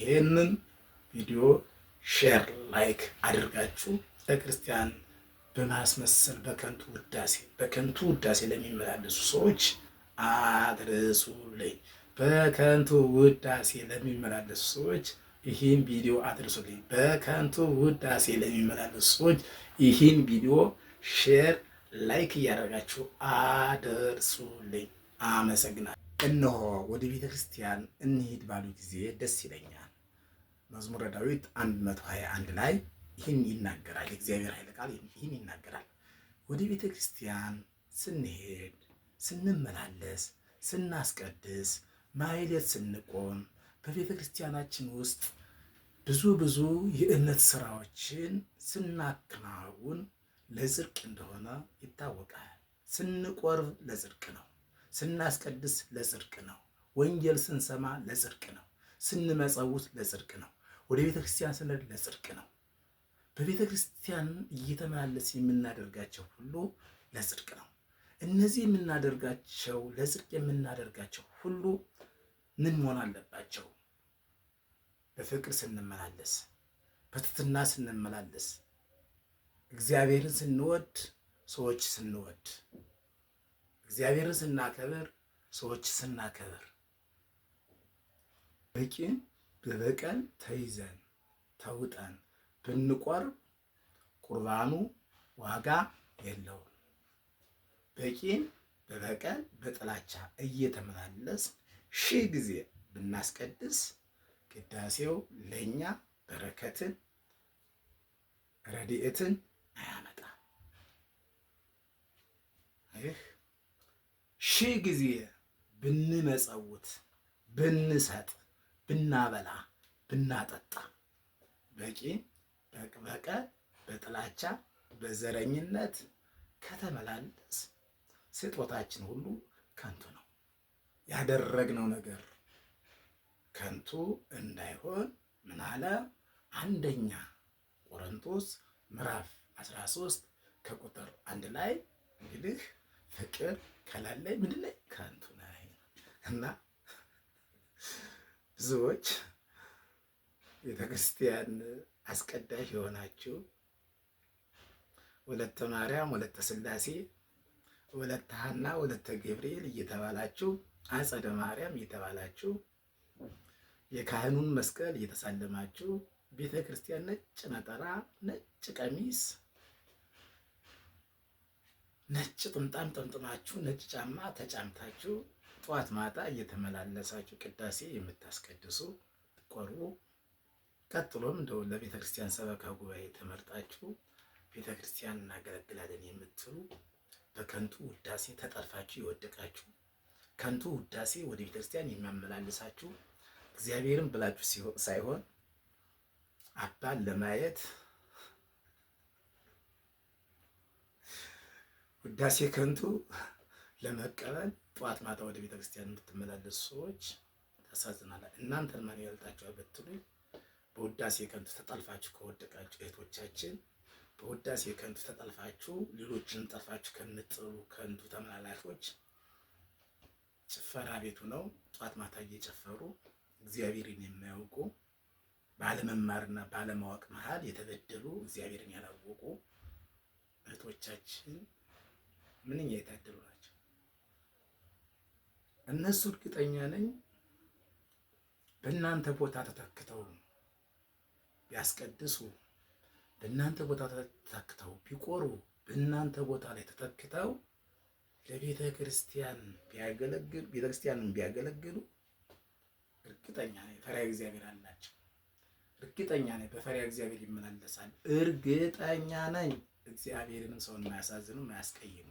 ይህንን ቪዲዮ ሼር ላይክ አድርጋችሁ ለክርስቲያን በማስመሰል በከንቱ ውዳሴ ለሚመላለሱ ሰዎች አድርሱልኝ። በከንቱ ውዳሴ ለሚመላለሱ ሰዎች ይህን ቪዲዮ አድርሱልኝ። በከንቱ ውዳሴ ለሚመላለሱ ሰዎች ይህን ቪዲዮ ሼር ላይክ እያደረጋችሁ አድርሱልኝ። አመሰግናለሁ። እነሆ ወደ ቤተ ክርስቲያን እንሂድ ባሉ ጊዜ ደስ ይለኛል። መዝሙረ ዳዊት 121 ላይ ይህን ይናገራል። የእግዚአብሔር ኃይለ ቃል ይህን ይናገራል። ወደ ቤተ ክርስቲያን ስንሄድ፣ ስንመላለስ፣ ስናስቀድስ፣ ማህሌት ስንቆም በቤተ ክርስቲያናችን ውስጥ ብዙ የእምነት ስራዎችን ስናከናውን ለጽድቅ እንደሆነ ይታወቃል። ስንቆርብ ለጽድቅ ነው። ስናስቀድስ ለጽድቅ ነው። ወንጌል ስንሰማ ለጽድቅ ነው። ስንመጸውት ለጽድቅ ነው። ወደ ቤተ ክርስቲያን ስንሄድ ለጽድቅ ነው። በቤተ ክርስቲያን እየተመላለስ የምናደርጋቸው ሁሉ ለጽድቅ ነው። እነዚህ የምናደርጋቸው ለጽድቅ የምናደርጋቸው ሁሉ ምን መሆን አለባቸው? በፍቅር ስንመላለስ፣ በትህትና ስንመላለስ፣ እግዚአብሔርን ስንወድ፣ ሰዎች ስንወድ፣ እግዚአብሔርን ስናከብር፣ ሰዎች ስናከብር፣ በቂም በበቀል ተይዘን ተውጠን ብንቆርብ ቁርባኑ ዋጋ የለውም። በቂም በበቀል በጥላቻ እየተመላለስ ሺህ ጊዜ ብናስቀድስ ቅዳሴው ለእኛ በረከትን ረድኤትን አያመጣም። ይህ ሺህ ጊዜ ብንመጸውት፣ ብንሰጥ፣ ብናበላ፣ ብናጠጣ በቂም በበቀል በጥላቻ በዘረኝነት ከተመላለስ ስጦታችን ሁሉ ከንቱ ነው። ያደረግነው ነገር ከንቱ እንዳይሆን ምን አለ? አንደኛ ቆሮንቶስ ምዕራፍ 13 ከቁጥር 1 ላይ እንግዲህ ፍቅር ከሌለኝ ምንድን ነኝ? ከንቱ ነኝ። እና ብዙዎች ቤተክርስቲያን አስቀዳሽ የሆናችሁ ወለተ ማርያም፣ ወለተ ስላሴ፣ ወለተ ሐና፣ ወለተ ገብርኤል እየተባላችሁ አጸደ ማርያም እየተባላችሁ የካህኑን መስቀል እየተሳለማችሁ ቤተ ክርስቲያን ነጭ ነጠላ፣ ነጭ ቀሚስ፣ ነጭ ጥምጣም ጠምጥማችሁ ነጭ ጫማ ተጫምታችሁ ጠዋት ማታ እየተመላለሳችሁ ቅዳሴ የምታስቀድሱ ቆርቡ። ቀጥሎም እንደው ለቤተ ክርስቲያን ሰበካ ጉባኤ ተመርጣችሁ ቤተ ክርስቲያን እናገለግላለን የምትሉ በከንቱ ውዳሴ ተጠልፋችሁ የወደቃችሁ ከንቱ ውዳሴ ወደ ቤተ ክርስቲያን የሚያመላልሳችሁ እግዚአብሔርን ብላችሁ ሳይሆን አባን ለማየት ውዳሴ ከንቱ ለመቀበል ጠዋት ማታ ወደ ቤተ ክርስቲያን የምትመላለሱ ሰዎች ታሳዝናላችሁ። እናንተን ማን ይበልጣችኋል ብትሉኝ በውዳሴ ከንቱ ተጠልፋችሁ ከወደቃችሁ እህቶቻችን፣ በውዳሴ ከንቱ ተጠልፋችሁ ሌሎችን ጠልፋችሁ ከምትጥሉ ከንቱ ተመላላሾች ጭፈራ ቤቱ ነው ጠዋት ማታ እየጨፈሩ እግዚአብሔርን የማያውቁ ባለመማርና ባለማወቅ መሃል የተበደሉ እግዚአብሔርን ያላወቁ እህቶቻችን ምንኛ የታደሉ ናቸው። እነሱ እርግጠኛ ነኝ በእናንተ ቦታ ተተክተው ቢያስቀድሱ፣ በእናንተ ቦታ ተተክተው ቢቆርቡ፣ በእናንተ ቦታ ላይ ተተክተው ለቤተ ክርስቲያን ቢያገለግሉ፣ ቤተ ክርስቲያንን ቢያገለግሉ እርግጠኛ ነኝ ፈሪሃ እግዚአብሔር አላቸው። እርግጠኛ ነኝ በፈሪሃ እግዚአብሔር ይመላለሳል። እርግጠኛ ነኝ እግዚአብሔርንም ሰውን የማያሳዝኑ የማያስቀይሙ